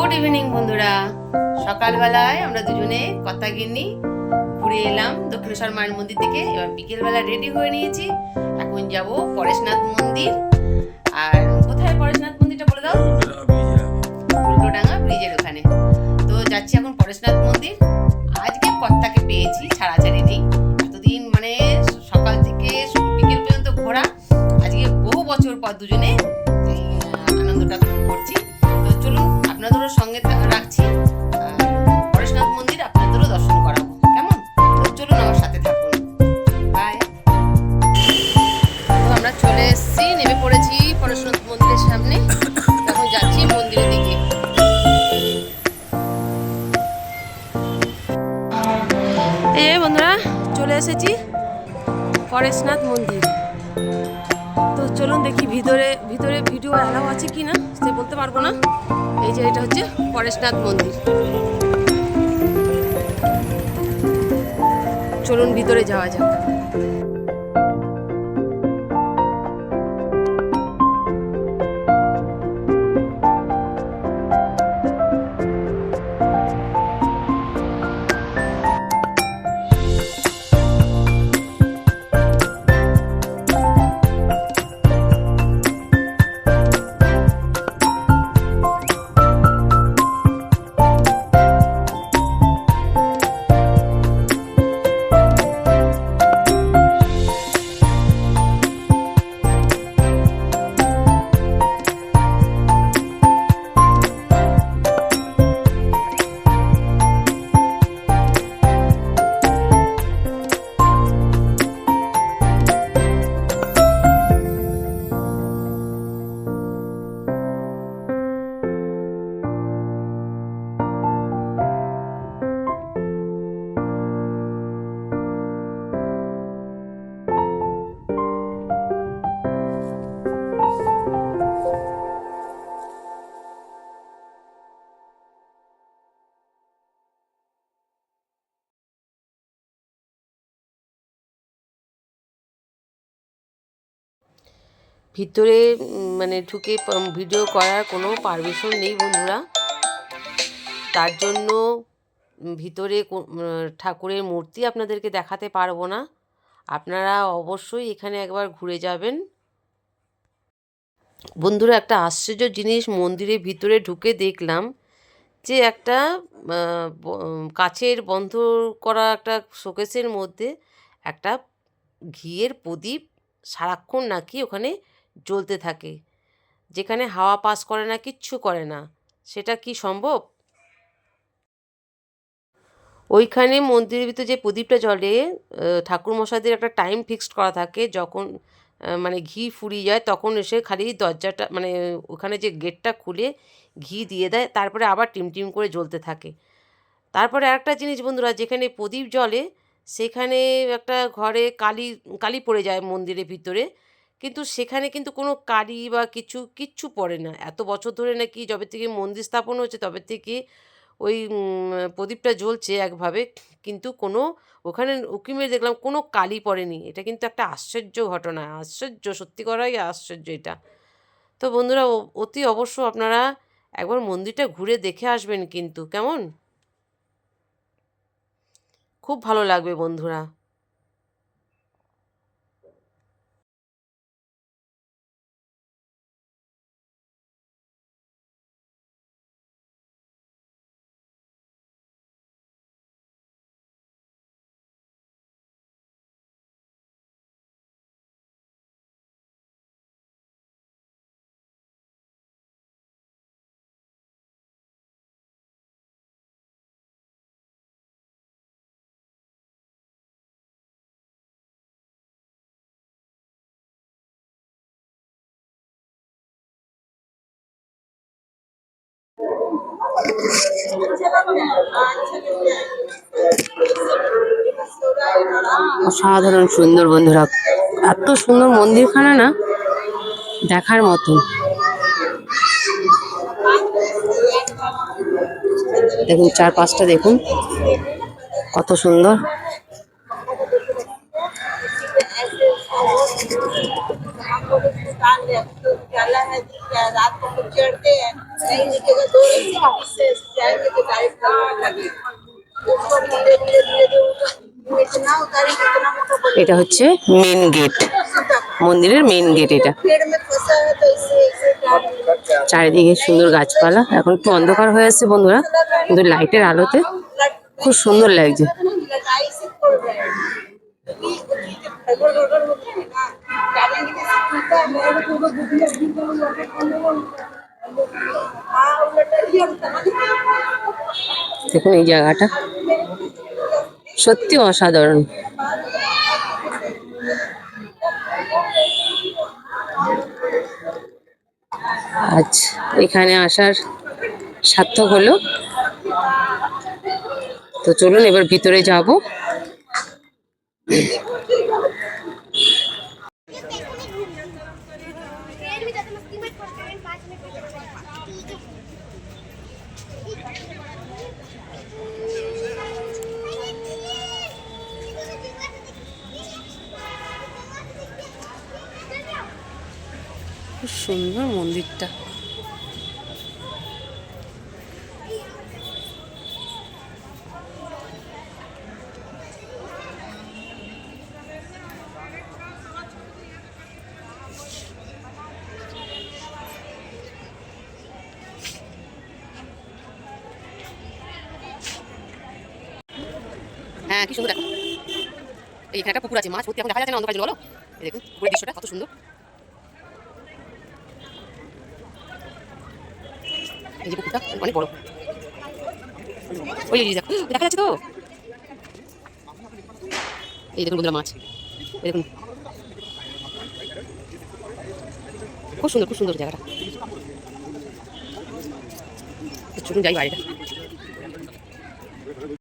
Good evening বন্ধুরা। সকালবেলায় আমরা দুজনে কথাগিন্নি ঘুরে এলাম দক্ষিণেশ্বর মায়ের মন্দির থেকে। এবার বিকেলবেলা রেডি হয়ে নিয়েছি, এখন যাব পরেশনাথ মন্দির। আর কোথায় পরেশনাথ মন্দিরটা বলে দাও? উল্টোডাঙ্গা ব্রিজের ওখানে। তো যাচ্ছি এখন পরেশনাথ মন্দির। আজকে কর্তাকে পেয়েছি, ছাড়াছাড়ি নেই। এতদিন মানে সকাল থেকে বিকেল পর্যন্ত ঘোরা, আজকে বহু বছর পর দুজনে আনন্দটা করছি। তো চলুন আপনাদেরও সঙ্গে রাখছি, পরেশনাথ মন্দির আপনাদেরও দর্শন করাবো, কেমন? তো চলুন আমার সাথে থাকুন। বাই। তো আমরা চলে এসেছি, নেমে পড়েছি পরেশনাথ মন্দিরের সামনে। এখন যাচ্ছি মন্দিরের দিকে। এই বন্ধুরা, চলে এসেছি পরেশনাথ মন্দির। তো চলুন দেখি ভিতরে ভিডিও অ্যালাউ আছে কি না, সে বলতে পারবো না। এই যে এটা হচ্ছে পরেশনাথ মন্দির। চলুন ভিতরে যাওয়া যাক। ভিতরে মানে ঢুকে ভিডিও করার কোনো পারমিশন নেই বন্ধুরা। তার জন্য ভিতরে ঠাকুরের মূর্তি আপনাদেরকে দেখাতে পারবো না। আপনারা অবশ্যই এখানে একবার ঘুরে যাবেন। বন্ধুরা, একটা আশ্চর্য জিনিস মন্দিরের ভিতরে ঢুকে দেখলাম যে একটা কাচের বন্ধ করা একটা শোকেসের মধ্যে একটা ঘিয়ের প্রদীপ সারাক্ষণ নাকি ওখানে জ্বলতে থাকে, যেখানে হাওয়া পাস করে না, কিচ্ছু করে না। সেটা কি সম্ভব? ওইখানে মন্দিরের ভিতরে যে প্রদীপটা জ্বলে, ঠাকুরমশাইদের একটা টাইম ফিক্সড করা থাকে, যখন মানে ঘি ফুরিয়ে যায় তখন এসে খালি দরজাটা মানে ওখানে যে গেটটা খুলে ঘি দিয়ে দেয়, তারপরে আবার টিমটিম করে জ্বলতে থাকে। তারপরে আরেকটা জিনিস বন্ধুরা, যেখানে প্রদীপ জ্বলে সেখানে একটা ঘরে কালি পড়ে যায় মন্দিরের ভিতরে, কিন্তু সেখানে কিন্তু কোনো কালি বা কিচ্ছু পড়ে না। এত বছর ধরে নাকি যবে থেকে মন্দির স্থাপন হচ্ছে তবে থেকে ওই প্রদীপটা জ্বলছে একভাবে, কিন্তু কোনো ওখানে উঁকি মেরে দেখলাম কোনো কালি পড়েনি। এটা কিন্তু একটা আশ্চর্য ঘটনা, আশ্চর্য, সত্যি করাই আশ্চর্য এটা। তো বন্ধুরা, অতি অবশ্য আপনারা একবার মন্দিরটা ঘুরে দেখে আসবেন কিন্তু, কেমন? খুব ভালো লাগবে বন্ধুরা। অসাধারণ সুন্দর বন্ধুরা, এত সুন্দর মন্দিরখানা না, দেখার মতো। দেখুন চারপাশটা দেখুন কত সুন্দর। नहीं निकलेगा तो इससे जाएंगे तो डायरेक्ट लगे ऊपर धीरे धीरे धीरे धीरे इतना उतारेंगे इतना मोटा बोलेगा এটা হচ্ছে মেন গেট, सीधा মন্দিরের মেন গেট এটা। पेड़ में फंसा है तो इससे इसे डाल চারিদিকে সুন্দর গাছপালা, এখন একটু অন্ধকার হয়ে আসছে বন্ধুরা, কিন্তু লাইটের আলোতে খুব সুন্দর লাগছে। लटाई से खोल रहे हैं खबर खबर होते हैं ना डालेंगे जैसे खुलता है मेरे को बुढ़िया हाँ उलटा दिया समझ দেখুন এই জায়গাটা সত্যি অসাধারণ। আজ এখানে আসার সার্থক হলো। তো চলুন এবার ভিতরে যাব। খুব সুন্দর মন্দিরটা। হ্যাঁ কি সুন্দর দেখো, এইখানে একটা পুকুর আছে, মাছ ভর্তি, এখন দেখা যাচ্ছে না অন্ধকার জন্য, বলো। এই দেখুন পুকুরের দৃশ্যটা কত সুন্দর। এই যে পুকুরটা অনেক বড়, ওই যে দেখো দেখা যাচ্ছে তো। এই দেখুন বন্ধুরা মাছ, এই দেখুন খুব সুন্দর, খুব সুন্দর জায়গাটা। চলুন যাই বাইরেটা।